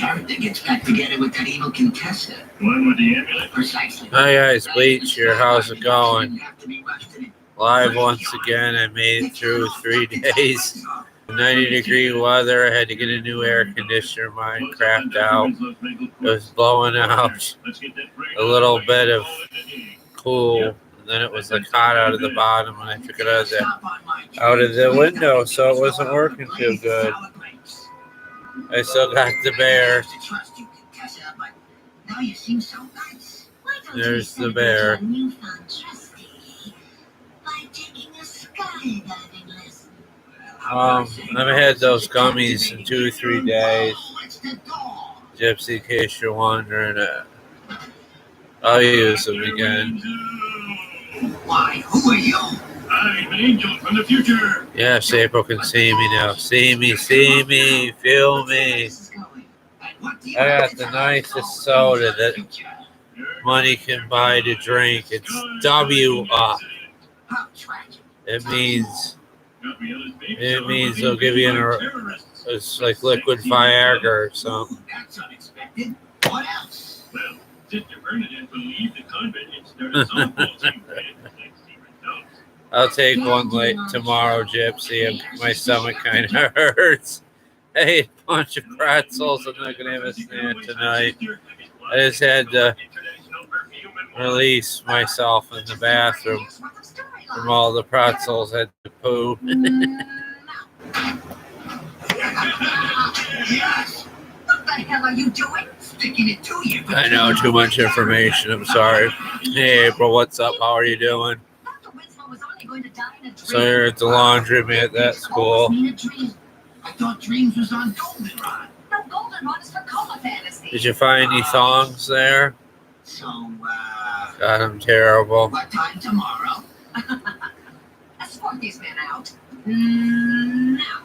character gets back together with that evil contestant. One with the amulet? Precisely. Hi guys, Bleach here. How's it going? Live once again. I made it through 3 days. 90-degree weather. I had to get a new air conditioner. Mine crapped out. It was blowing out a little bit of cool, and then it was like hot out of the bottom when I took it out of the window, so it wasn't working too good. I still got the bear. There's the bear. I've had those gummies in 2 or 3 days. Gypsy, in case you're wondering, I'll use them again. Why, who are you? I'm an angel from the future. Yes, April can see me now. See me, feel me. I got the nicest soda that money can buy to drink. It's W-up. It means they'll give you it's like liquid Viagra or something. That's unexpected. What else? Well, Sister Bernadette believed the convent had started softball team. I'll take one late tomorrow, Gypsy. My stomach kind of hurts. I ate a bunch of pretzels. I'm not going to have a snack tonight. I just had to release myself in the bathroom from all the pretzels. I had to poo. Yes. What the hell are you doing? Sticking it to you. I know, too much information. I'm sorry. Hey, April, what's up? How are you doing? So you're at the laundromat at school. I thought Dreams was on Goldenrod. No, Goldenrod is for Coma Fantasy. Did you find any thongs there? So, God, I'm terrible. what time tomorrow? Escort these men out. Now.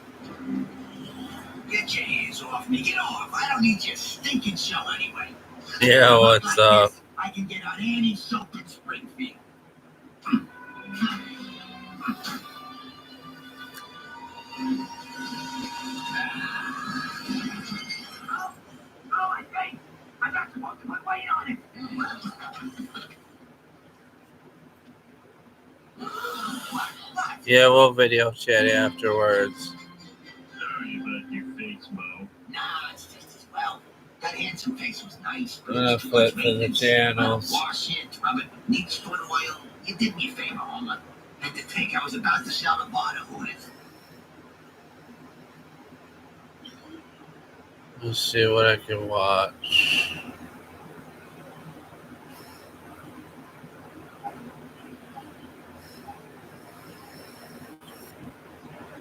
Get your hands off me. Get off. I don't need your stinking show anyway. Yeah, what's up? I can get on any soap in Springfield. I think I'm not supposed to put weight on it. What? Yeah, we'll video chat afterwards. Sorry about your face, Mo. Nah, it's just as well. That handsome face was nice. I'm gonna flip to the channels. Wash it, rub it with neat foot oil. You did me a favor, Homer. Had to think I was about to sell the bar to Hooters. Let's see what I can watch.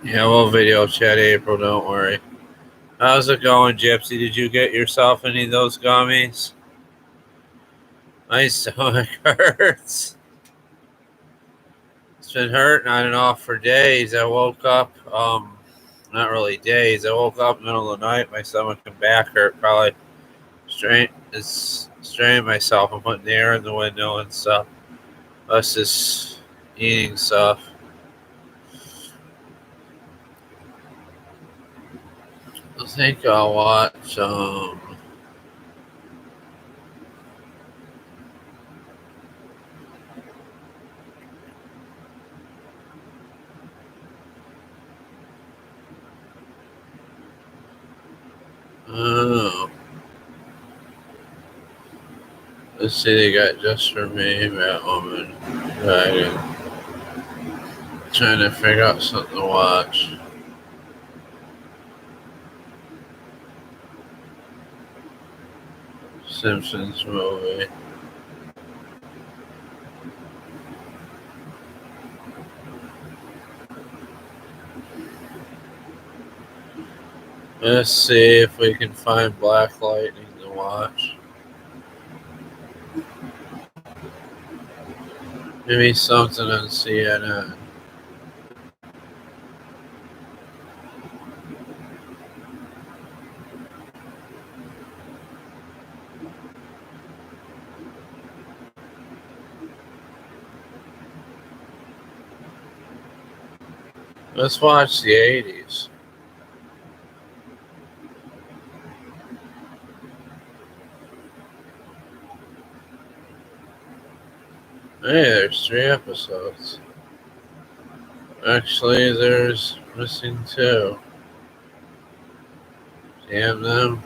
Yeah, we'll video chat April, don't worry. How's it going, Gypsy? Did you get yourself any of those gummies? My stomach hurts. It's been hurting on and off for days. I woke up, not really days. I woke up in the middle of the night. My stomach and back hurt. Probably straining myself. I'm putting the air in the window and stuff. Plus just eating stuff. I think I'll watch, let's see, they got Just For Me, Batwoman, Dragon. Trying to figure out something to watch. Simpsons movie. Let's see if we can find Black Lightning to watch. Maybe something on CNN. Let's watch the 80s. Hey, there's 3 episodes. Actually, there's missing 2. Damn them.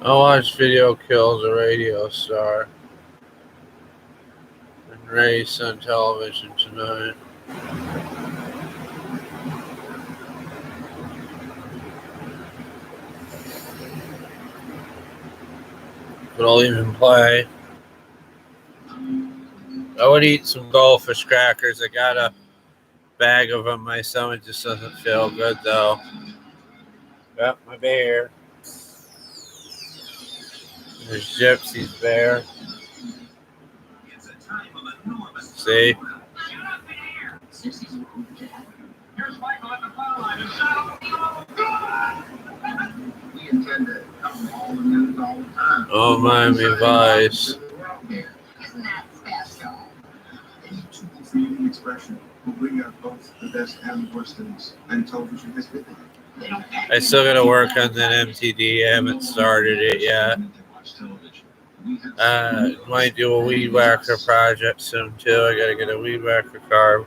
I watched Video Kills a Radio Star and Race on television tonight. But I'll even play. I would eat some goldfish crackers. I got a bag of them. My stomach just doesn't feel good though. Got my bear. There's Gypsy's bear. See? Oh, Miami Vice. Isn't that special? Any tool for unique expression will bring out both the best and the worst things, and television has been there. I still gotta work on that MTD. I haven't started it yet. Might do a weed whacker project soon too. I gotta get a weed whacker car.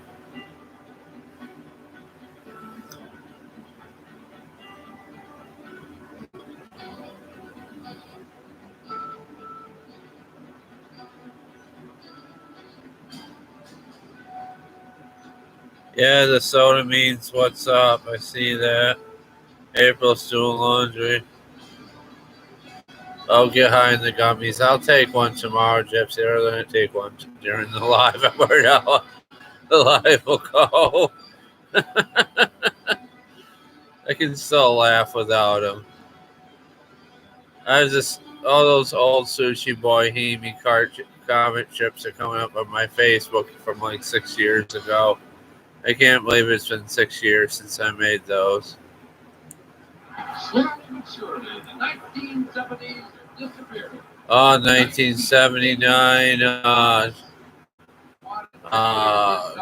Yeah, the soda means what's up. I see that. April's doing laundry. I'll get high in the gummies. I'll take one tomorrow, Gypsy. Or then take one during the live. I'm worried how the live will go. I can still laugh without him. I was just all those old Sushi Boy Hemi comic strips are coming up on my Facebook from like 6 years ago. I can't believe it's been 6 years since I made those. Oh, 1979.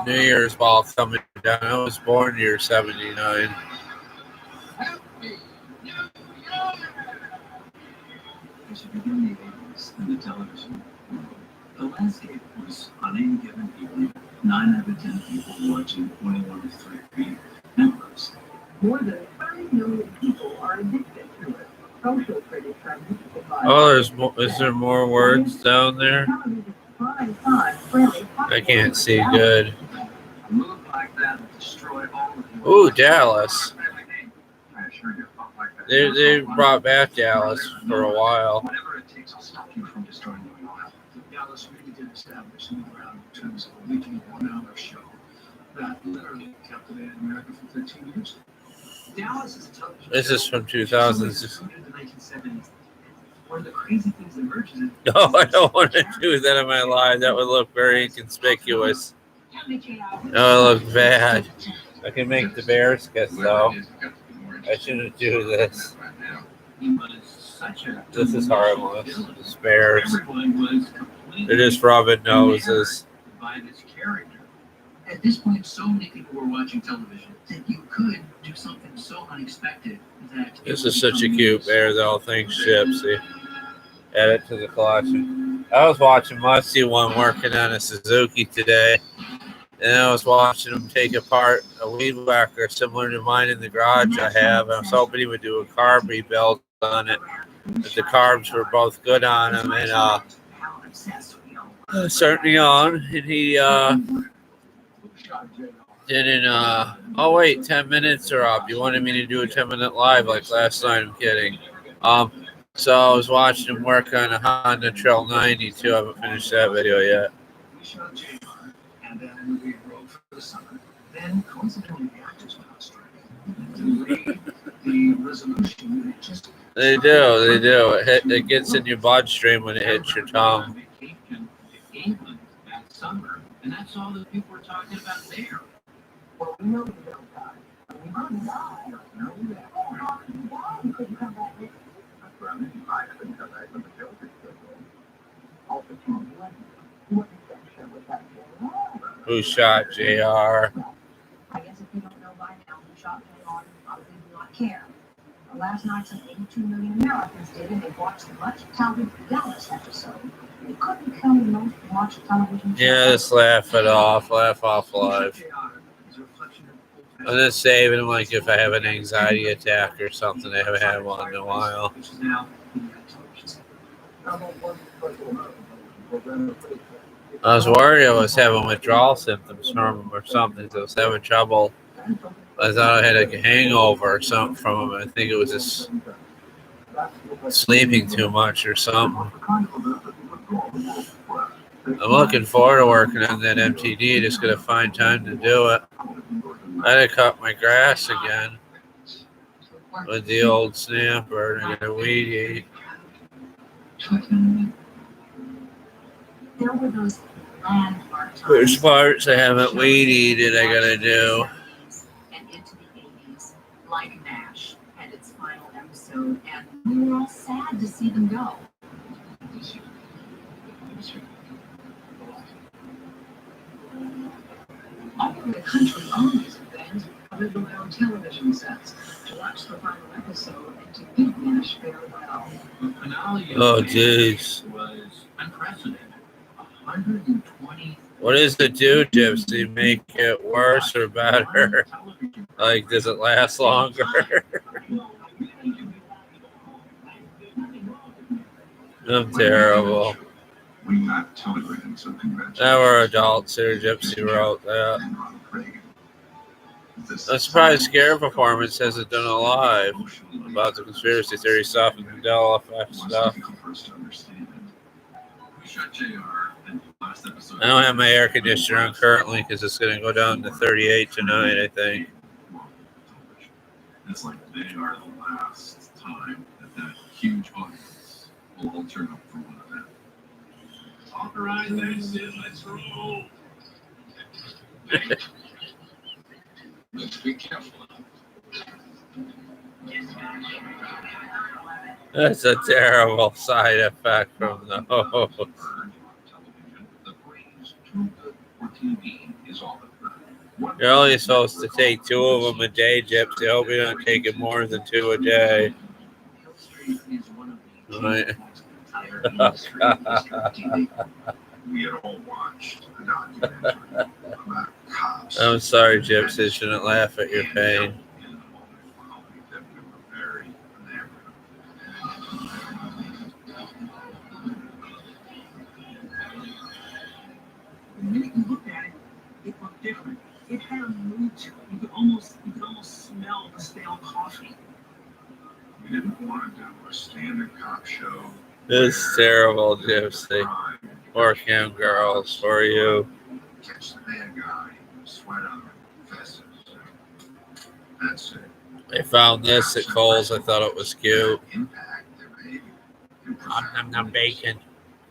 New Year's ball coming down. I was born year 79. As you begin the 80s in the television world, the landscape was on any given evening, 9 out of 10 people watching only 1 of 3 networks. More than 30 million people are addicted to it. Social critics are mystified. Oh, is there more words down there? I can't see good. A move like that would destroy all of you. Ooh, Dallas. I assure you, a like that. They brought back Dallas for a while. Whatever it takes, I'll stop you from destroying New York. Dallas really did establish new ground in terms of a weekly 1-hour show that literally captivated America for 13 years. Dallas is a television This is from 2000s. in the 1970s. One of the crazy things that emerges is No, I don't want to do that in my live. That would look very inconspicuous. That would look bad. I can make the bear skits though. I shouldn't do this. This is harmless. It's bears. They're just rubbing noses. By this character. At this point, so many people were watching television that you could do something so unexpected that This is such a cute bear though. Thanks, Gypsy. Add it to the collection. I was watching Musty one working on a Suzuki today, and I was watching him take apart a weed whacker similar to mine in the garage I have. I was hoping he would do a carb rebuild on it, but the carbs were both good on him, and certainly on, and he didn't. Oh wait, 10 minutes are up. You wanted me to do a 10-minute live like last night? I'm kidding. So I was watching him work on a Honda Trail 92. I haven't finished that video yet. we shot JR, and then we wrote for the summer. Then coincidentally, the actors went on strike. Delayed the resolution. It just They do. It gets in your bloodstream when it hits your tongue. vacation to England that summer, and that's all that people were talking about there. Well, we know you don't die. We couldn't die. No, that. Oh, how could you die? You couldn't come back next week. That's what I mean. I couldn't come back when the show was still going. Also, Tom, what infection was that? Who shot JR? I guess if you don't know by now who shot JR, you probably do not care. Last night, some 82 million Americans did, and they watched the much-touted Dallas episode. They couldn't kill the most watched television show. Yeah, just laugh it off. Laugh off live. I'm just saving like if I have an anxiety attack or something. I haven't had one in a while. I was worried I was having withdrawal symptoms from them or something. I was having trouble. I thought I had a hangover or something from them. I think it was just sleeping too much or something. I'm looking forward to working on that MTD. Just gonna find time to do it. I had to cut my grass again with the old snapper and a weed eat. There were those landmark There's parts I haven't weed eated I gotta do. And into the 80s, like MASH had its final episode, and we were all sad to see them go. All over the country, armies of fans gathered around television sets to watch the final episode and to bid MASH farewell. The finale Oh, jeez. was unprecedented. 120. What does it do, Gypsy? Make it worse or better? Like, does it last longer? I'm terrible. Now we're adults here. Gypsy wrote that. I'm surprised Scare Performance hasn't done a live about the conspiracy theory stuff and Mandela effect stuff. I don't have my air conditioner on currently because it's going to go down to 38 tonight, I think. It's like they are the last time that huge audience will all turn up for one event. Authorize exit, let's roll. Let's be careful. That's a terrible side effect from the host. You're only supposed to take 2 of them a day, Gypsy. I hope you're not taking more than 2 a day. Right. We had all watched the documentary about cops. I'm sorry, Gypsy. Shouldn't laugh at your pain. The minute you looked at it, it looked different. It had a mood to it. You could almost smell the stale coffee. We didn't want to do a standard cop show. It's terrible, Gypsy. Poor Kim girls, for you. Catch the bad guy, sweat on faces. That's it. I found this at Kohl's. I thought it was cute. Impact their behavior. Nom nom bacon.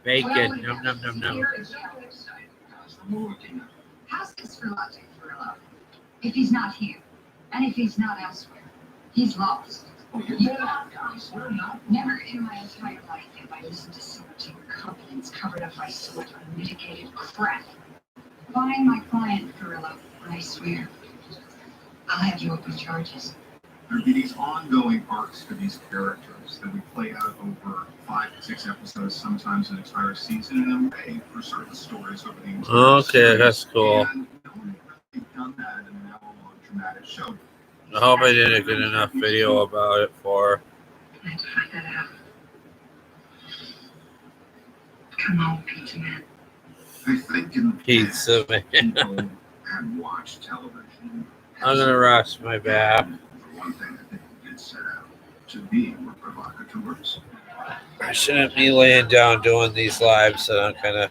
Bacon. Nom nom nom nom. How's this for logic, Gorilla? If he's not here, and if he's not elsewhere, he's lost. Never in my entire life have I listened to so much incompetence covered up by so much unmitigated crap. Find my client, Gorilla, and I swear, I'll have you open charges. There'd be these ongoing arcs for these characters that we play out over 5 to 6 episodes, sometimes an entire season in a way for certain stories over the entire Okay, series. that's cool. And no one had really done that in an hour-long dramatic show. I hope I did a good enough video about it for. I had to find that out. Come on, Pizza Man. I think in the Pizza Man. people had watched television. I'm gonna rush my bath. For one thing, I think it did set out to be were provocateurs. I shouldn't be laying down doing these lives, so I'm kind of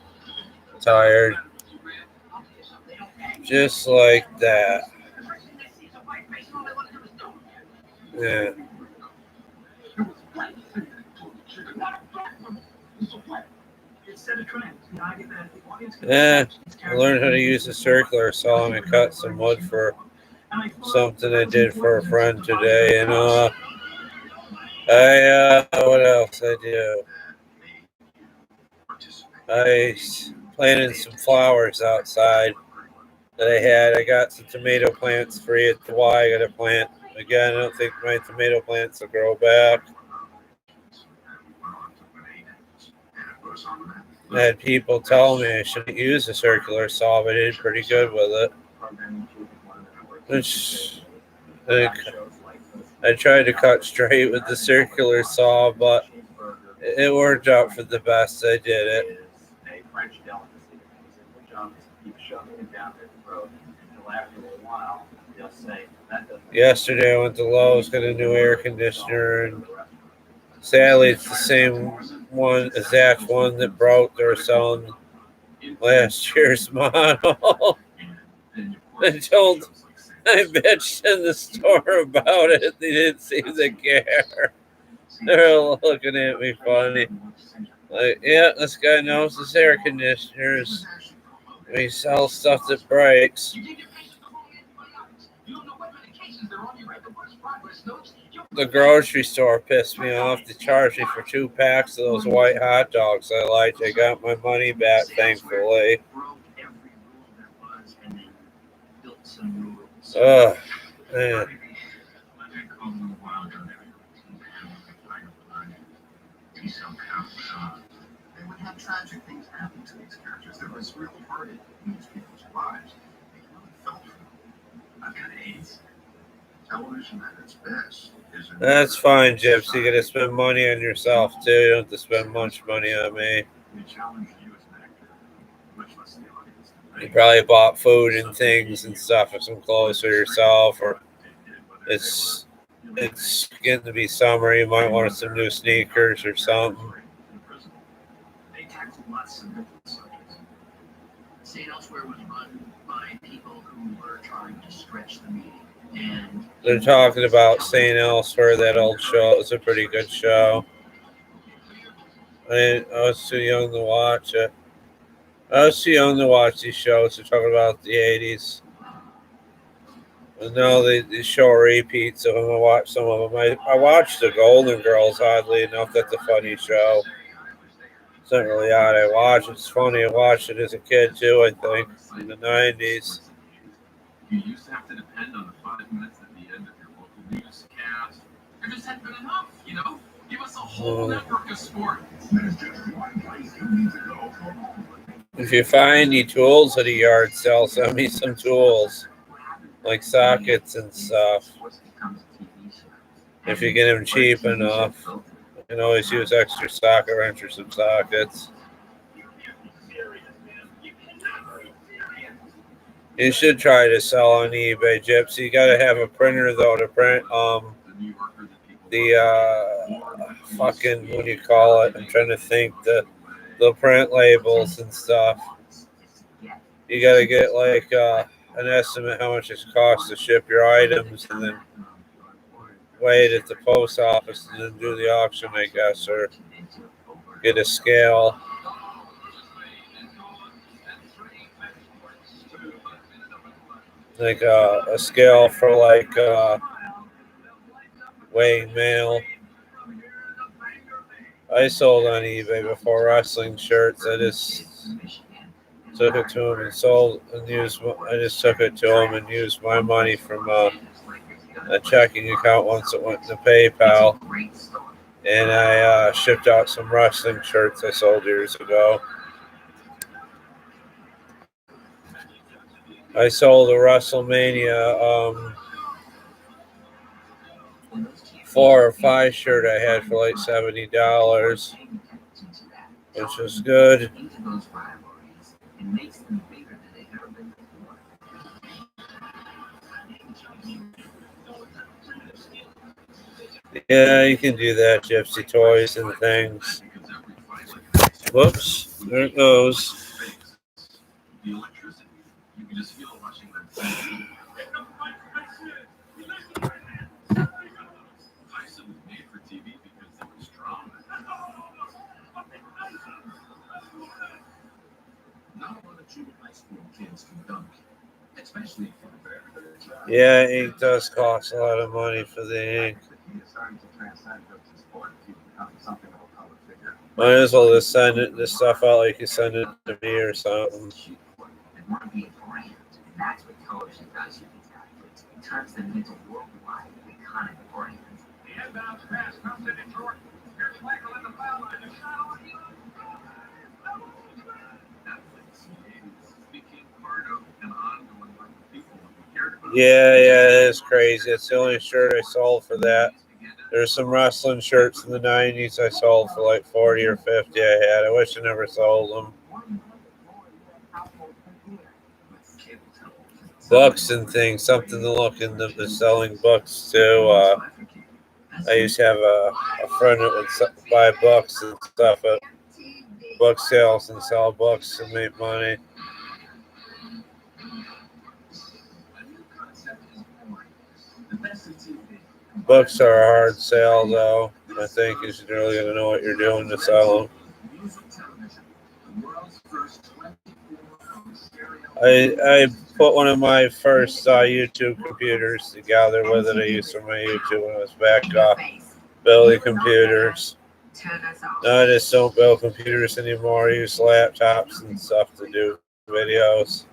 tired. Just like that. Yeah. Yeah, I learned how to use a circular saw and I cut some wood for something I did for a friend today. And what else I do? I planted some flowers outside that I had. I got some tomato plants free at the Y. I got to plant Again, I don't think my tomato plants will grow back. I had people tell me I shouldn't use a circular saw, but I did pretty good with it. Which I tried to cut straight with the circular saw, but it worked out for the best. I did it. Yesterday I went to Lowe's, got a new air conditioner, and sadly it's the same exact one that broke. They're selling last year's model. I bitched in the store about it. They didn't seem to care. They're looking at me funny. Like, yeah, this guy knows his air conditioners. We sell stuff that breaks. The grocery store pissed me off. They charged me for 2 packs of those white hot dogs I liked. I got my money back, thankfully. Ugh, man. They would have tragic things happen to these characters. There was real heart in these people's lives. They really felt for them. I've got AIDS. Television at its best is. That's fine, Gypsy. You gotta spend money on yourself too. You don't have to spend much money on me. We challenge you as an actor, much less the audience. You probably bought food and things and stuff, or some clothes for yourself, or it's getting to be summer. You might want some new sneakers or something. They tackled lots of different subjects. St. Elsewhere was run by people who were trying to stretch the meaning. And they're talking about St. Elsewhere, that old show. It was a pretty good show. I was too young to watch it. I was too young to watch these shows. They're talking about the 80s. But no, they show repeats of them. I watched some of them. I watched The Golden Girls, oddly enough. That's a funny show. It's not really odd. I watched it. It's funny. I watched it as a kid, too, I think, in the 90s. You used to have to depend on the 5 minutes at the end of your local newscast. There just hadn't been enough, you know? Give us a whole network of sport. If you find any tools at a yard sale, send me some tools, like sockets and stuff. If you get them cheap enough, you can always use extra socket wrench or some sockets. You should try to sell on eBay, Gypsy. You got to have a printer though to print fucking, what do you call it? I'm trying to think, the print labels and stuff. You got to get like an estimate how much it costs to ship your items, and then wait at the post office and then do the auction, I guess, or get a scale. Like a scale for like weighing mail. I sold on eBay before wrestling shirts. I just took it to him and sold and used. I just took it to him and used my money from a checking account once it went to PayPal, and I shipped out some wrestling shirts I sold years ago. I sold a WrestleMania 4 or 5 shirt I had for like $70, which was good. Yeah, you can do that, Gypsy Toys and things. Whoops, there it goes. You can just feel it watching them. Tyson was made for TV because it was strong. Not a lot of junior high school kids can dunk, especially for the bear. Yeah, ink does cost a lot of money for the ink. Might as well just send this stuff out like you send it to me or something. Want to be a brand, and that's what television does to these athletes. It turns them into worldwide Inbound pass comes in short. Here's Michael in the foul line. The shot on you. Netflix became part of an ongoing group of people who cared about Yeah, it's crazy. It's the only shirt I sold for that. There's some wrestling shirts in the 90s I sold for like 40 or 50 I had. I wish I never sold them. Books and things, something to look into the selling books too. I used to have a friend that would buy books and stuff at book sales and sell books and make money. Books are a hard sell, though. I think you should really got to know what you're doing to sell them. I put one of my first YouTube computers together with it. I used for my YouTube when I was back building computers. No, I just don't build computers anymore. I use laptops and stuff to do videos.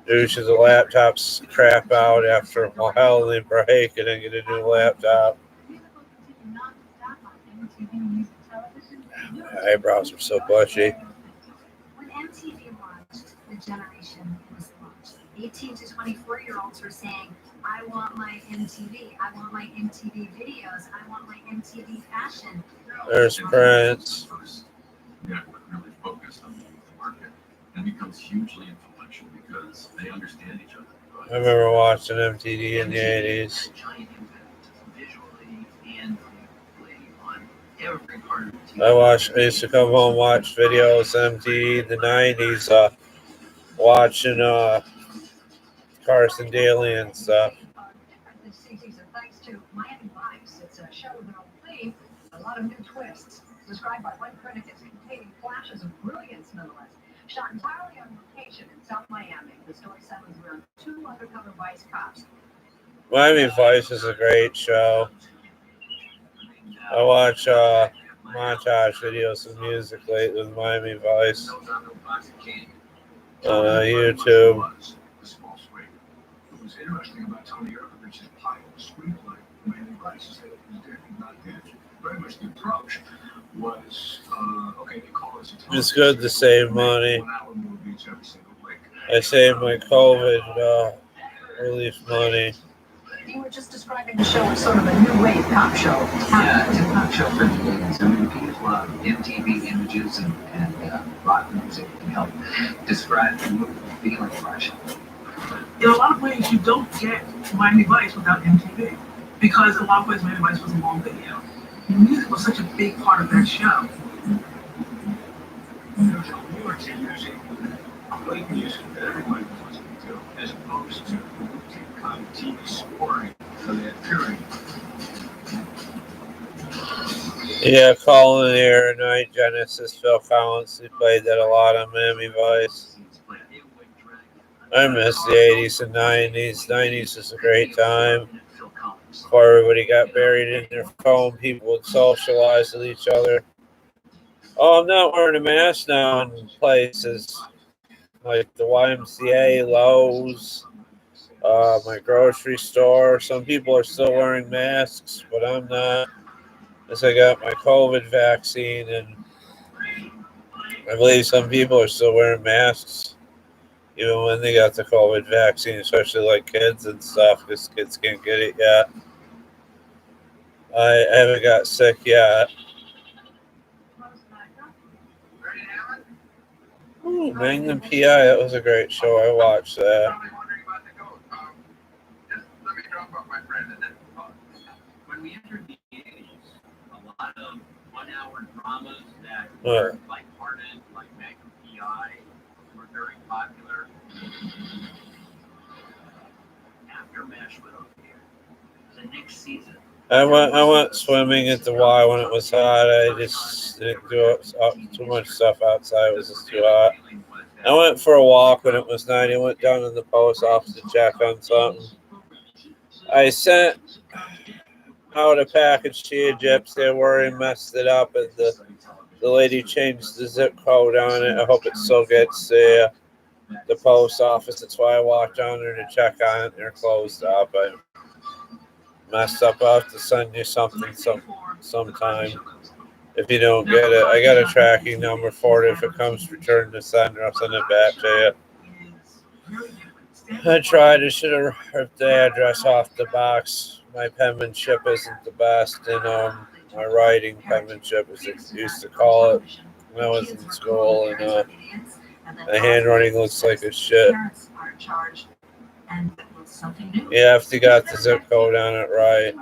Usually the laptops crap out after a while, they break, and then get a new laptop. My eyebrows are so bushy. When MTV launched, the generation was launched. 18 to 24-year-olds were saying, I want my MTV. I want my MTV videos. I want my MTV fashion. There's Prince. Network really focused on the market and becomes hugely influential because they understand each other. I remember watching MTV in the 80s. I used to come home and watch videos MTV in the 90s, watching Carson Daly and stuff. Thanks to Miami Vice, it's a show with an old theme, a lot of new twists. Described by one critic as containing flashes of brilliance, nonetheless. Shot entirely on location in South Miami, the story centers around two undercover Vice cops. Miami Vice is a great show. I watch montage videos of music lately with Miami Vice on YouTube. What was interesting about Tony Erkovich's pilot screenplay, Miami Vice, is that it was different, not his. Very much the approach was, okay, they call us It's good to save money. I saved my COVID relief money. You were just describing the show as sort of a new wave cop show. Yeah, it's a cop show for the 80s. I mean, people love MTV images and rock music can help describe the movie feeling fresh. In a lot of ways, you don't get Miami Vice without MTV. Because in a lot of ways, Miami Vice was a long video. Music was such a big part of that show. There was a music, great music that everybody was listening to, as opposed to kind of TV scoring for that period. Yeah, Calling the Air at Night, Genesis, Phil Collins. He played that a lot on Miami Vice. I miss the 80s and 90s. 90s was a great time. Before everybody got buried in their phone, people would socialize with each other. Oh, I'm not wearing a mask now in places like the YMCA, Lowe's, my grocery store. Some people are still wearing masks, but I'm not. As I got my COVID vaccine, and I believe some people are still wearing masks even when they got the COVID vaccine, especially like kids and stuff, because kids can't get it yet. I haven't got sick yet. Ooh, Magnum PI, that was a great show. I watched that. Let me talk about my friend. When we entered the 80s, a lot of 1 hour dramas that What? were lighthearted, like Magnum PI, were very popular. After MASH went over here, the next season. I went swimming at the Y when it was hot. I just didn't do too much stuff outside. It was just too hot. I went for a walk when it was 90. I went down to the post office to check on something. I sent out a package to Egypt. They were and messed it up, and the lady changed the zip code on it. I hope it still gets the post office. That's why I walked down there to check on it. They're closed up. messed up. I'll have to send you something sometime. If you don't get it, I got a tracking number for it. If it comes returned to sender, I'll send it back to you. I tried. I should have ripped the address off the box. My penmanship isn't the best, and my writing penmanship, as they used to call it when I was in school, and my handwriting looks like a shit. You have to got the zip code on it right.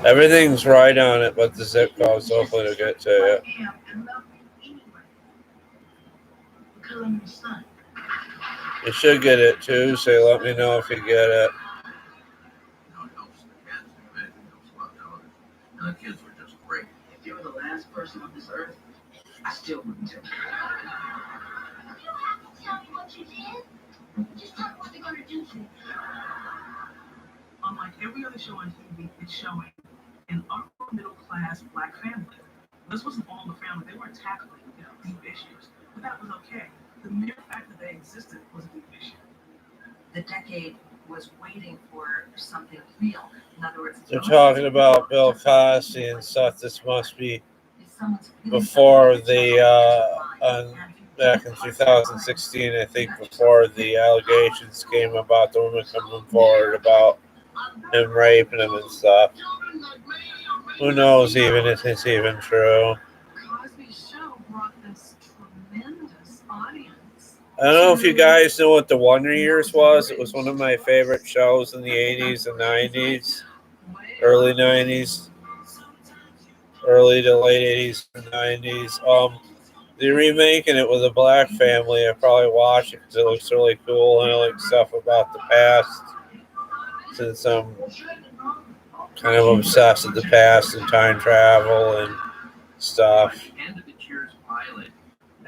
Everything's right on it, but the zip code, so hopefully it'll get to you. You should get it too, so let me know if you get it. The kids were just great. If you were the last person on this earth, I still wouldn't tell you. You don't have to tell me what you did. Just tell me what they're gonna do to you. Unlike every other show on TV, it's showing an upper middle class black family. This wasn't all the family. They weren't tackling, deep issues, but that was okay. The mere fact that they existed was a deep issue. The decade was waiting for something real. In other words, they're talking about Bill Cosby and stuff. This must be before the back in 2016, I think, before the allegations came about the woman coming forward about him raping him and stuff. Who knows even if it's even true. Cosby's show brought this tremendous audience. I don't know if you guys know what the Wonder Years was. It was one of my favorite shows in the 80s and 90s, early 90s, early to late 80s and 90s. They're remaking it with a black family. I probably watch it because it looks really cool, and I like stuff about the past, since I'm kind of obsessed with the past and time travel and stuff.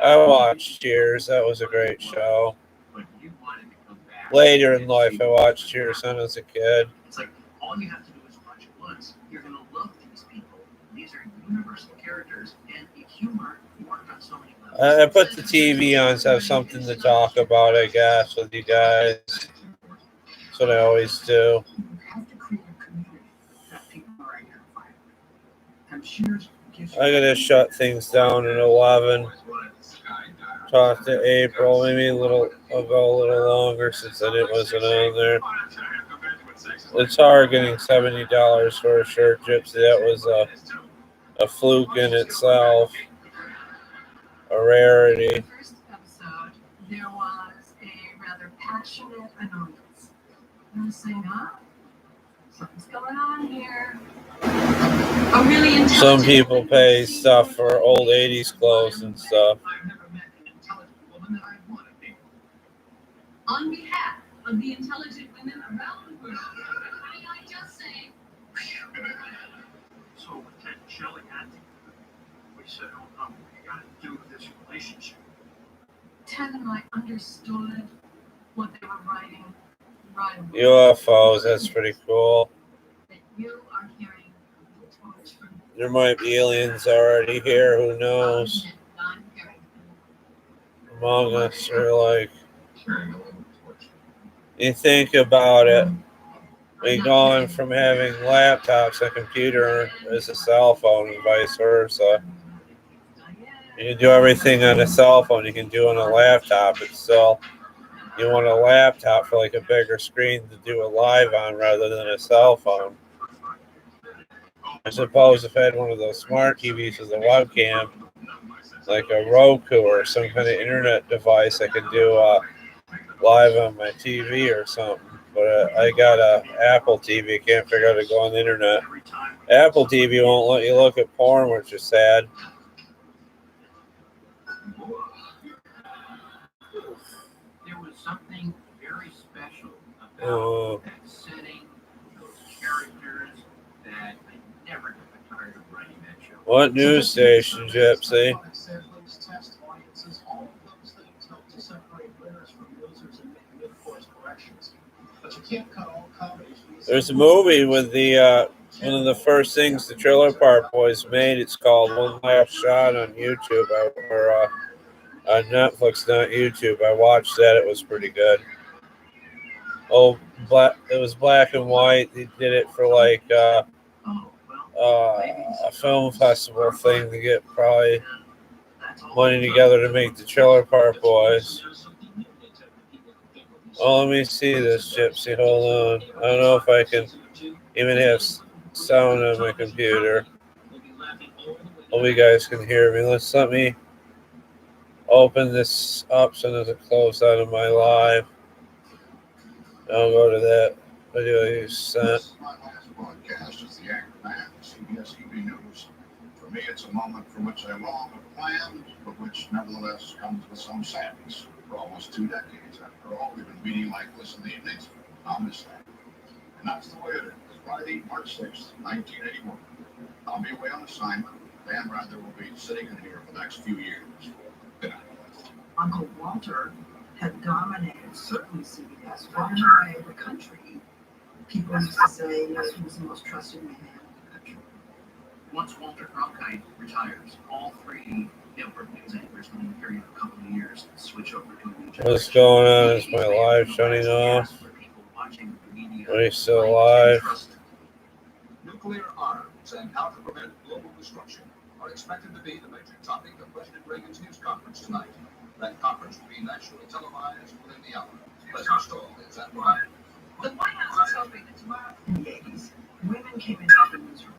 I watched Cheers. That was a great show. Later in life, I watched Cheers when I was a kid. It's like all you have to do is watch it once. You're gonna love these people. These are universal characters, and the humor worked on so many levels. I put the TV on to have something to talk about, I guess, with you guys. That's what I always do. You have to create a community that people are identifying with. And Cheers gives you I gotta shut things down at 11. Talk to April. Maybe I'll go a little longer since I wasn't on there. It's hard getting $70 for a shirt, Gypsy. That was a fluke in itself, a rarity. In the first episode, there was a rather passionate annoyance. I was saying, something's going on here. A really intelligent Some people pay stuff for old 80s clothes and stuff. I've never met an intelligent woman that I want to be. on behalf of the intelligent women around the world. I just say, So with Ted and Shelley acting, we said, oh no, we got to do this relationship. Ted and I understood what they were writing right away. UFOs, that's pretty cool. That you are hearing the torch from There might be aliens already here, who knows? I'm hearing Among us, or like, you think about it, we going from having laptops, a computer as a cell phone, and vice versa. You can do everything on a cell phone you can do on a laptop. It's still, you want a laptop for like a bigger screen to do it live on rather than a cell phone. I suppose if I had one of those smart TVs with a webcam, like a Roku or some kind of internet device, I could do live on my TV or something. But I got a Apple TV. Can't figure out how to go on the internet. Apple TV won't let you look at porn, which is sad. There was something very special about that setting, those characters, that I never got tired of writing that show. What news station, Gypsy? Test audiences, all of those things help to separate winners from losers and make mid-course corrections. But you can't cut all comedies. There's a movie with the one of the first things the Trailer Park Boys made. It's called One Last Shot on YouTube, or on Netflix, not YouTube. I watched that. It was pretty good. black. It was black and white. They did it for like a film festival thing to get probably money together to make the Trailer Park Boys. Oh, let me see this, Gypsy. Hold on. I don't know if I can even have sound on my computer. Hope you guys can hear me. Let me open this up so it doesn't close out of my live. I'll go to that video you sent. This is my last broadcast as the anchor man at CBS TV News. For me, it's a moment for which I long have planned, but which nevertheless comes with some sadness. For almost 2 decades, after all, we've been meeting like this in the evenings on this day. And that's the way it is. Friday, March 6th, 1981. I'll be away on assignment. Dan Rather will be sitting in here for the next few years. Good night. Uncle Walter had dominated certainly CBS, but in a way, the country. People used to say, he was the most trusted man in the country. Once Walter Cronkite retires, all 3 network news anchors in a period of a couple of years switch over to a new generation. What's going on? Is my live shutting off? Are you still live? Nuclear arms and how to prevent global destruction are expected to be the major topic of President Reagan's news conference tonight. That conference will be nationally televised within the hour. President Stoll is at Ryan. The White House is hoping that tomorrow in the 80s, women came into the newsroom.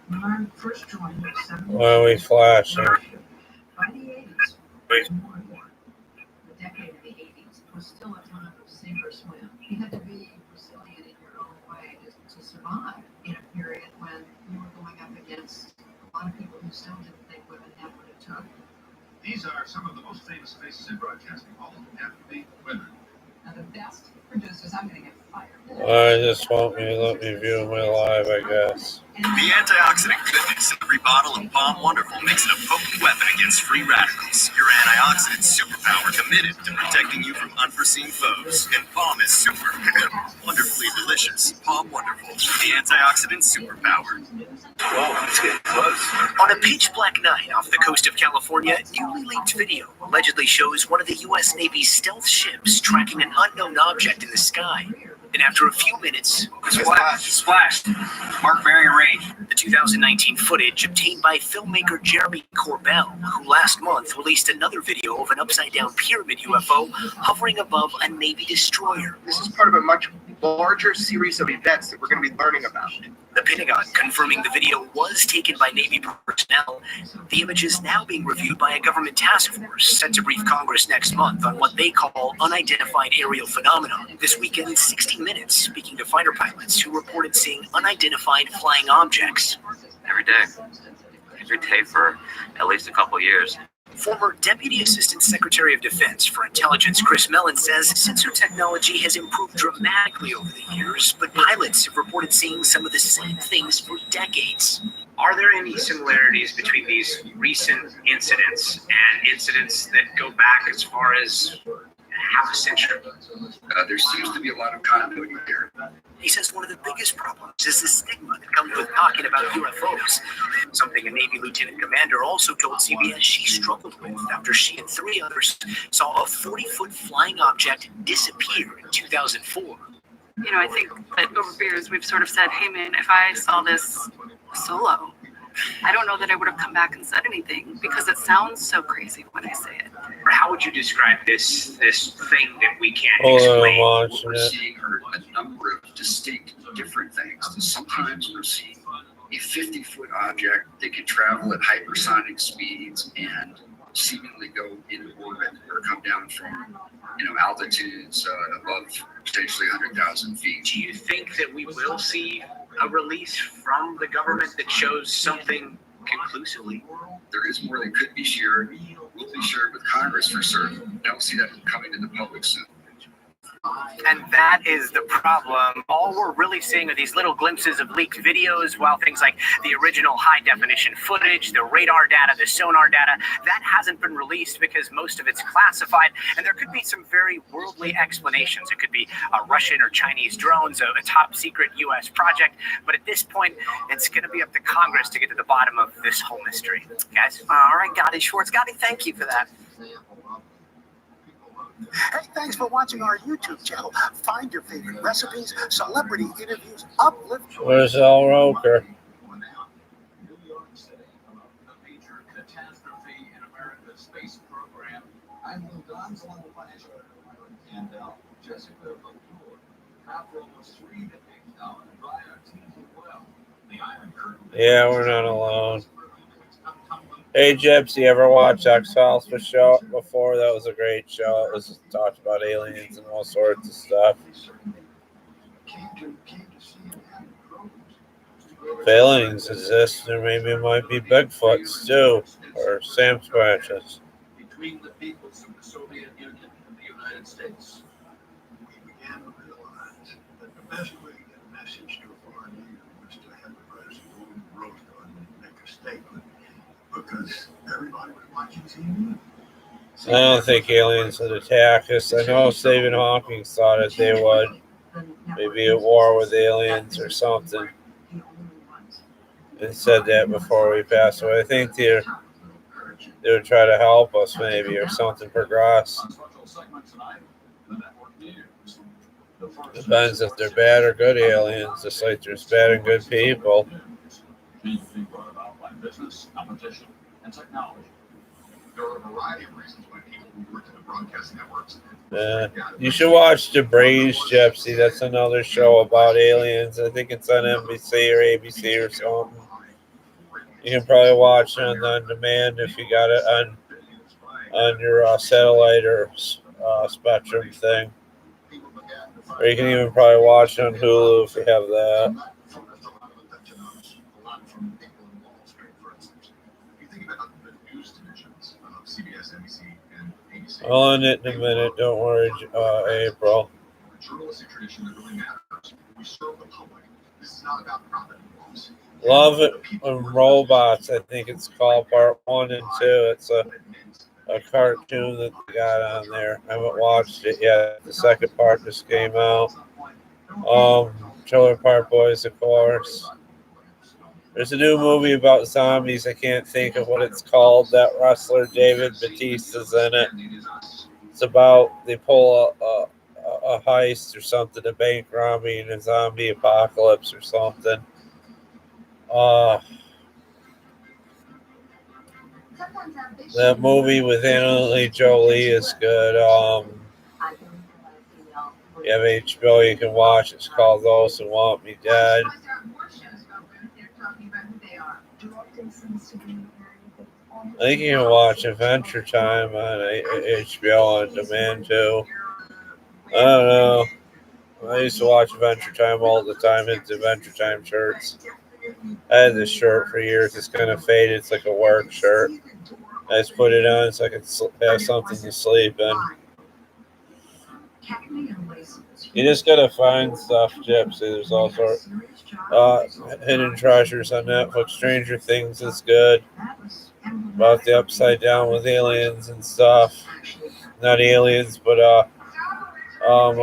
When I first joined in 70s, Why are we flashing? by the 80s, more and more. The decade of the 80s was still a time of sink or swim. You had to be resilient in your own way to survive in a period when you were going up against a lot of people who still didn't think women had what it took. These are some of the most famous faces in broadcasting. All of them have to be women. Now the best producers, I'm going to get fired. I just want me to let me view my live, I guess. The antioxidant goodness in every bottle of Palm Wonderful makes it a potent weapon against free radicals. Your antioxidant superpower committed to protecting you from unforeseen foes. And Palm is super, wonderfully delicious. Palm Wonderful, the antioxidant superpower. Whoa, let's get close. On a pitch black night off the coast of California, newly leaked video allegedly shows one of the U.S. Navy's stealth ships tracking an unknown object in the sky. And after a few minutes, Splashed. Mark bearing range. the 2019 footage obtained by filmmaker Jeremy Corbell, who last month released another video of an upside-down pyramid UFO hovering above a Navy destroyer. This is part of a much larger series of events that we're going to be learning about. The Pentagon confirming the video was taken by Navy personnel. The image is now being reviewed by a government task force set to brief Congress next month on what they call unidentified aerial phenomenon. This weekend, 60 Minutes speaking to fighter pilots who reported seeing unidentified flying objects. Every day for at least a couple years. Former Deputy Assistant Secretary of Defense for Intelligence Chris Mellon says sensor technology has improved dramatically over the years, but pilots have reported seeing some of the same things for decades. Are there any similarities between these recent incidents and incidents that go back as far as half a century? There seems to be a lot of continuity here. He says one of the biggest problems is the stigma that comes with talking about UFOs, something a Navy lieutenant commander also told CBS she struggled with after she and 3 others saw a 40-foot flying object disappear in 2004. You know, I think that over beers we've sort of said, hey man, if I saw this solo, I don't know that I would have come back and said anything because it sounds so crazy when I say it. How would you describe this thing that we can't Hold on, I'm explain? watching We're it. seeing a number of distinct different things. Sometimes we're seeing a 50-foot object that can travel at hypersonic speeds and seemingly go into orbit or come down from, altitudes above potentially 100,000 feet. Do you think that we will see a release from the government that shows something conclusively? There is more than could be shared. Will be shared with Congress for certain. I don't see that coming to the public soon. And that is the problem. All we're really seeing are these little glimpses of leaked videos, while things like the original high-definition footage, the radar data, the sonar data, that hasn't been released because most of it's classified, and there could be some very worldly explanations. It could be Russian or Chinese drones, a top-secret U.S. project, but at this point, it's going to be up to Congress to get to the bottom of this whole mystery. Guys? All right, Gotti Schwartz. Gotti, thank you for that. Hey, thanks for watching our YouTube channel. Find your favorite recipes, celebrity interviews, uplift. Where's Al Roker? New York City, a major catastrophe in America's space program. I'm Lou Dons, along with financial editor Myron Candell, Jessica McClure. After almost 3 decades now, and by our team as well. The Iron Curtain. Yeah, we're not alone. Hey, Gypsy, you ever watch X-Files before? That was a great show. It was talked about aliens and all sorts of stuff. If aliens exist, there maybe might be Bigfoots too, or Sam Scratches. Between the peoples of the Soviet Union and the United States, we began to realize that the best way to get a message to a foreign leader was to have the president roast on and make a statement, because everybody was watching TV. I don't think aliens would attack us. I know Stephen Hawking thought that they would. Maybe at war with aliens or something. And said that before we passed away. I think they would try to help us maybe or something progress. Depends if they're bad or good aliens, just like there's bad and good people. There are a variety of reasons why people who work in the broadcast networks. You should watch The Breeze, Gypsy. That's another show about aliens. I think it's on NBC or ABC or something. You can probably watch it on demand if you got it on your satellite or Spectrum thing. Or you can even probably watch it on Hulu if you have that. I'll end it in a minute. Don't worry, April. Love It and Robots, I think it's called, part 1 and 2. It's a cartoon that they got on there. I haven't watched it yet. The second part just came out. Trailer Park Boys, of course. There's a new movie about zombies. I can't think of what it's called. That wrestler David Batista's in it. It's about they pull a heist or something, a bank robbery in a zombie apocalypse or something. That movie with Angelina Jolie is good. You have HBO you can watch. It's called Those Who Want Me Dead. I think you can watch Adventure Time on HBO on demand too. I don't know. I used to watch Adventure Time all the time. It's Adventure Time shirts. I had this shirt for years. It's kind of faded. It's like a work shirt. I just put it on so I could have something to sleep in. You just gotta find stuff, Gypsy. There's all sorts. Hidden Treasures on Netflix. Stranger Things is good. About the upside down with aliens and stuff. Not aliens, but a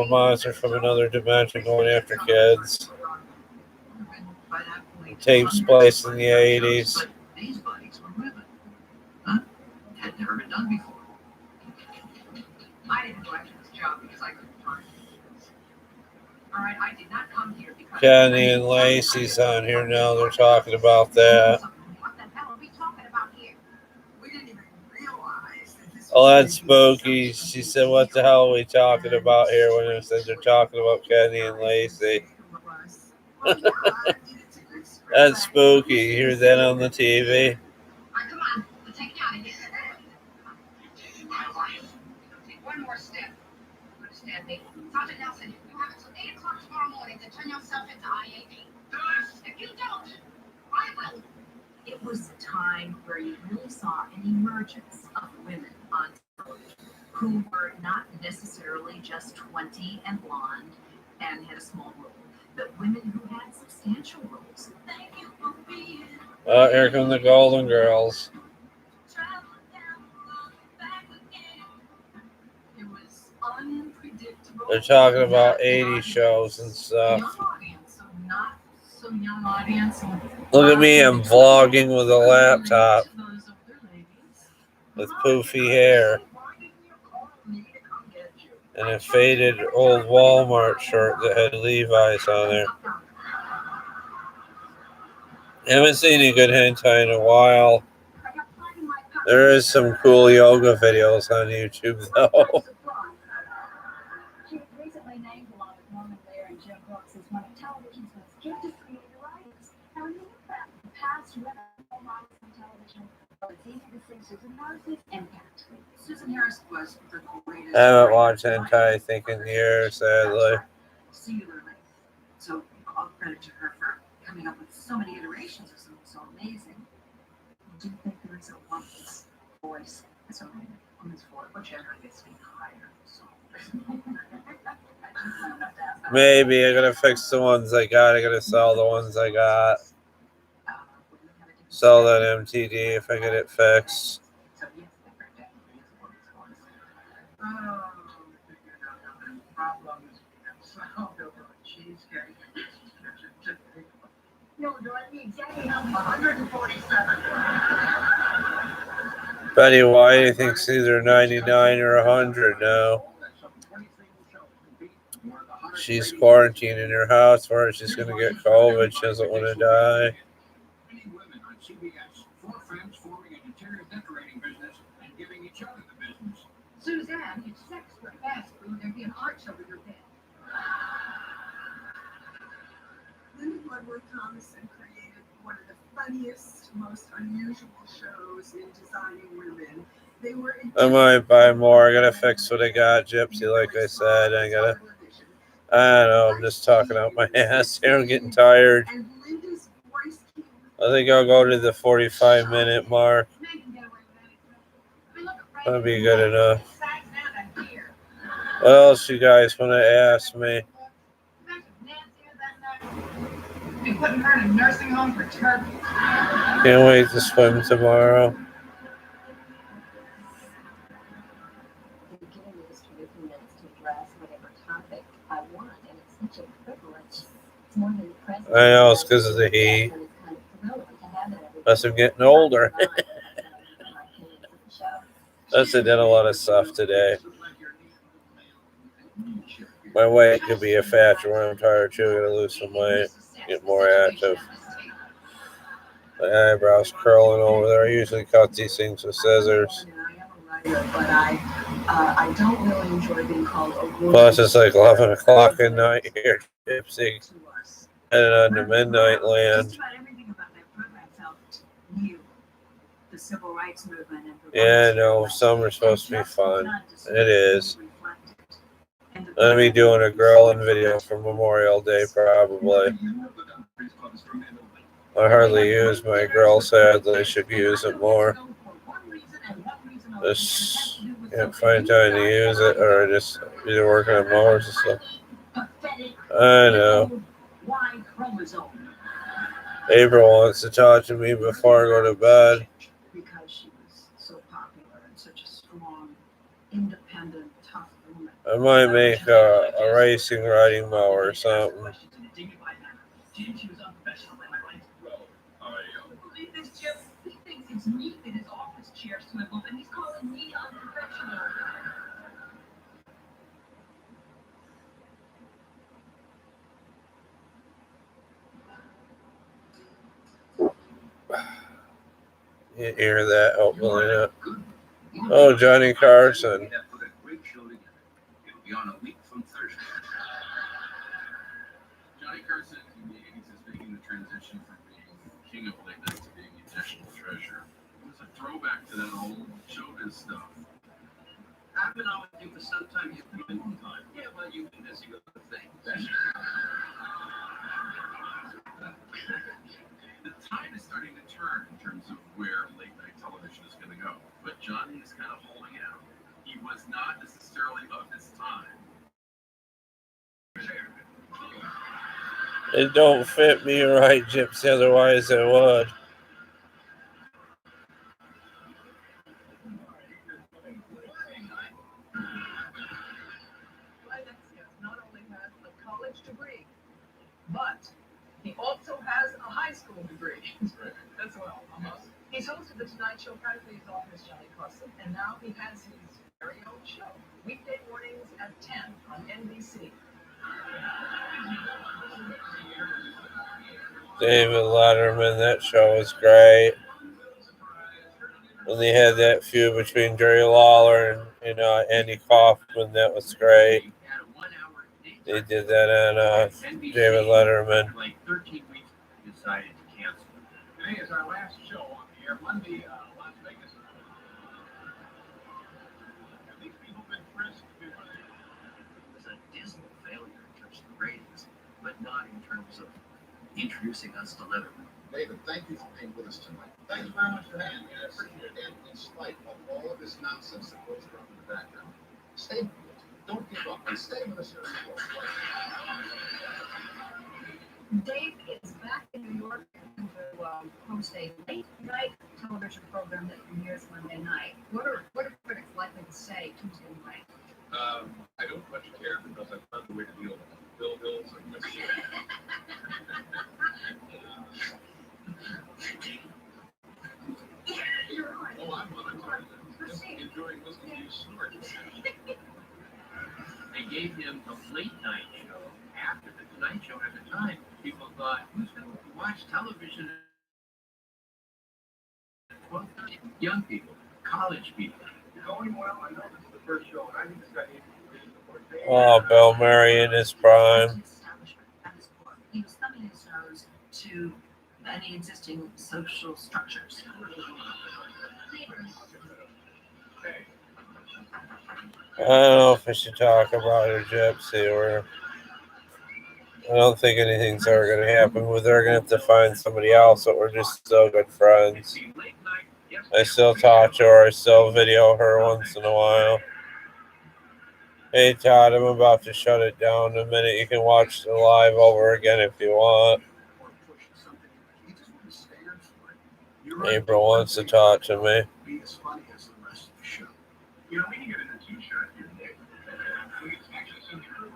monster from another dimension going after kids. It takes place in the 80s. Had never been done before. I didn't go after this job because I couldn't find it. All right, I did not come here because Kenny and Lacey's on here now. They're talking about that. What the hell are we talking about here? We didn't even realize that this Oh, that's spooky. She said, "What the hell are we talking about here?" When they said they're talking about Kenny and Lacey. That's spooky. You hear that on the TV? Come on, let's take it out of here. Take one more step. You understand me? Sergeant Nelson, you have until 8 o'clock tomorrow morning to turn yourself into IAD. If you don't, I will. It was a time where you really saw an emergence of women on television who were not necessarily just 20 and blonde and had a small role, but women who had substantial roles. Thank you for being. Here come the Golden Girls. They're talking about 80 shows and stuff. Look at me, I'm vlogging with a laptop with poofy hair. and a faded old Walmart shirt that had Levi's on there. Haven't seen any good hentai in a while. There is some cool yoga videos on YouTube though. She recently named along with Norman Lear and Jim Brooks as one of television's most gifted creative writers. Now, when you look back at the past women writers on television, well, it's easy to see Susan Harris's impact. Susan Harris was the greatest. I haven't watched hentai, I think, in years, sadly. Singularly. So, all credit to her for coming up with so many iterations of something so amazing. I do think there is a woman's voice. So, a woman's voice, but generally they speak higher. So. Maybe I gotta fix the ones I got. I gotta sell the ones I got. Sell that MTD if I get it fixed. Betty White thinks either 99 or 100 now. She's quarantined in her house where she's going to get COVID. She doesn't want to die. Suzanne, it's sex for fast food. There'd be an arch over your bed. Linda Bloodworth Thomason created one of the funniest, most unusual shows in designing women. They were I might buy more. I gotta fix what I got, Gypsy, like I said. I don't know, I'm just talking out my ass here. I'm getting tired. I think I'll go to the 45-minute mark. That'll be good enough. What else you guys want to ask me? They putting her in a nursing home for turkey. Can't wait to swim tomorrow. I know, it's because of the heat. Plus, I'm getting older. Plus, I did a lot of stuff today. My weight could be a factor when I'm tired too. I gotta lose some weight, get more active. My eyebrows curling over there. I usually cut these things with scissors. But I don't really enjoy being called a woman. Plus, it's like 11 o'clock at night here, Gypsy. Headed on to midnight land. The civil rights movement. Yeah, no, summer's supposed to be fun. It is. I'm gonna be doing a grilling video for Memorial Day, probably. I hardly use my grill, sadly. I should use it more. Just can't find time to use it, or just either working on mowers and stuff. I know. April wants to talk to me before I go to bed. Because she was so popular and such a strong, independent, tough woman. I might make a racing riding mower or something. He thinks it's me that his office chair swivels, and he's calling me unprofessional. You hear that? Hopefully not. Oh, Johnny Carson. It'll be on a week from Thursday. Johnny Carson in the 80s is making the transition from being king of late night to being a national treasure. It was a throwback to that old showbiz stuff. I've been on with you for some time. You've been time. Yeah, well, you've been busy with other things. The tide is starting to turn in terms of where late night television is going to go. But Johnny is kind of holding out. He was not necessarily of his time. It don't fit me right, Gypsy, otherwise I would. Not only has a college degree, but he also has a high school degree as well. He's hosted the Tonight Show prior to his office, Johnny Carson, and now he has his very own show. Weekday mornings at 10 on NBC. David Letterman, that show was great. When they had that feud between Jerry Lawler and Andy Kaufman, that was great. They did that on David Letterman. Like 13 weeks, decided to cancel. Today is our last show on the air Monday, Las Vegas. Have these people been frisked before they? It was a dismal failure in terms of ratings, but not in terms of introducing us to Letterman. David, thank you for being with us tonight. Thank you very much for having me. I appreciate it. And in spite of all of this nonsense that goes around in the background, stay with us. Don't give up. And stay with us here. Dave is back in New York to host a late night television program that premieres Monday night. What are critics likely to say Tuesday night? I don't much care because I've found a way to deal with it. Bills and this. You're right. Oh, I'm just enjoying listening to you snort. They gave him a late night show after the Tonight Show. At the time, people thought, who's going to watch television at 12:30? Young people, college people. Going well. I know this is the first show, and I think it's got Oh, Bill Murray in his prime. He was thumbing his nose to any existing social structures. I don't know if I should talk about her gypsy or I don't think anything's ever going to happen with her. They're going to have to find somebody else, but we're just still good friends. I still talk to her. I still video her once in a while. Hey, Todd, I'm about to shut it down in a minute. You can watch the live over again if you want. April wants to talk to me. Be as funny as the rest of the show. You know, we can get in a two-shot here, Nick. We can actually see the crew.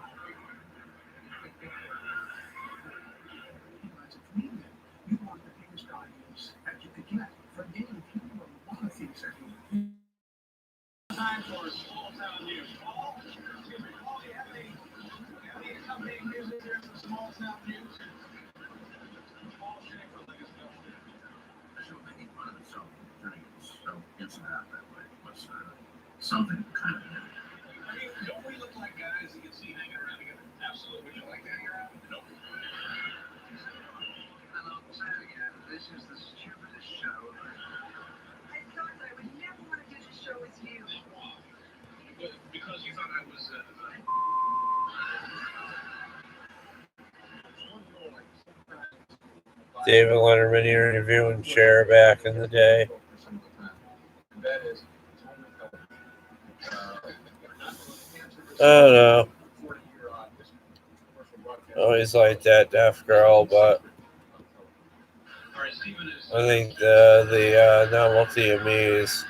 As a comedian, you want the biggest audience that you could get. For getting people of a lot of things that you time for small town news. Paul, excuse me, Paul, do you have any accompanying music there for small town news? Paul Schaefer, let us know. So making fun of itself, turning it so instant out that way was something kind of. I mean, don't we look like guys you can see hanging around together? Absolutely. Would you like to hang around? Nope. Hello, Sam again. This is the stupidest show. I thought I would never want to do this show with you. Because you thought I was. David Letterman interviewing Cher back in the day. I don't know. Always like that deaf girl, but I think the novelty of me is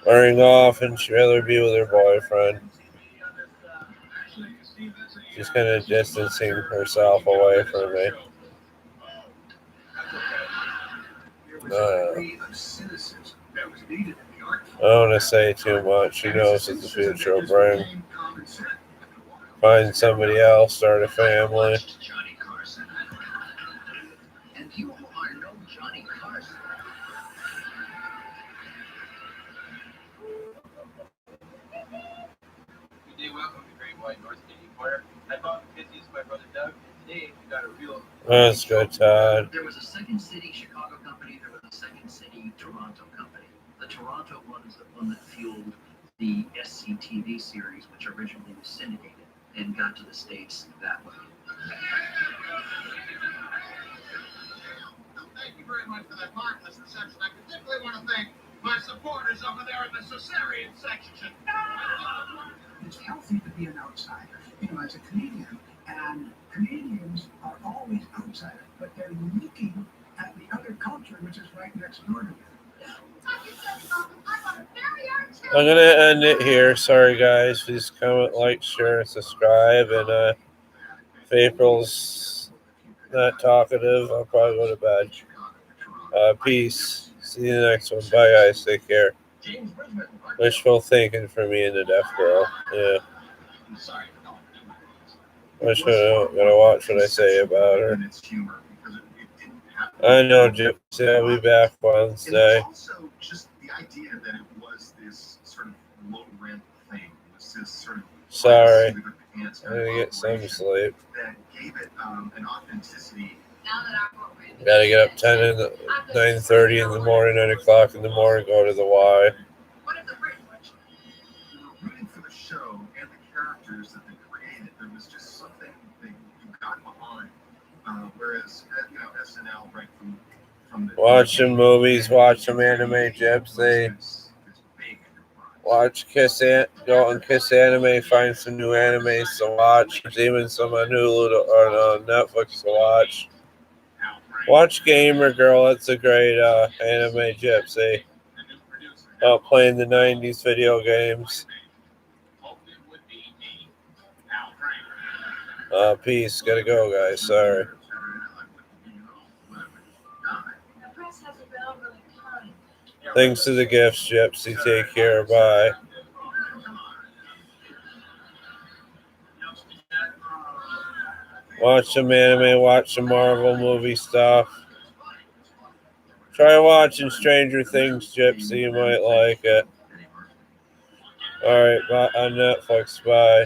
wearing off and she'd rather be with her boyfriend. She's kind of distancing herself away from me. I don't want to say too much. Who knows what the future will bring. Find somebody else, start a family. And you are no Johnny Carson. Good day, welcome to Great White North Canadian Empire. I bought 50s by Brother Doug, and today we got a real. That's good, Todd. There was a Second City Chicago company, there was a Second City Toronto company. The Toronto one is the one that fueled the SCTV series, which originally was syndicated and got to the States that way. Thank you very much for that marvelous reception. I particularly want to thank my supporters over there in the cesarean section. It's healthy to be an outsider, as a Canadian. And Canadians are always outsiders, but they're looking at the other culture, which is right next door to them. I'm going to end it here. Sorry, guys. Please comment, like, share, and subscribe. And if April's not talkative, I'll probably go to bed. Peace. See you in the next one. Bye, guys. Take care. Wishful thinking for me and the deaf girl. Yeah. Gotta watch what I say about her. I know, Gypsy. I'll be back Wednesday. Also, just the idea that it was this sort of low rent thing. It was this sort of sorry. I'm gonna get some sleep. That gave it an authenticity. Gotta get up 9:30 in the morning, 9 o'clock in the morning, go to the Y. Rooting for the show and the characters that they created, there was just something that you got behind. Whereas, SNL, right from the Watching movies, watch some anime, Gypsy. Watch go on Kiss Anime, find some new animes to watch. There's even some on Hulu or on Netflix to watch. Watch Gamer Girl, that's a great anime, Gypsy. About playing the 90s video games. Peace. Gotta go, guys. Sorry. Thanks to the gifts, Gypsy. Take care. Bye. Watch some anime. Watch some Marvel movie stuff. Try watching Stranger Things, Gypsy. You might like it. Alright, on Netflix. Bye.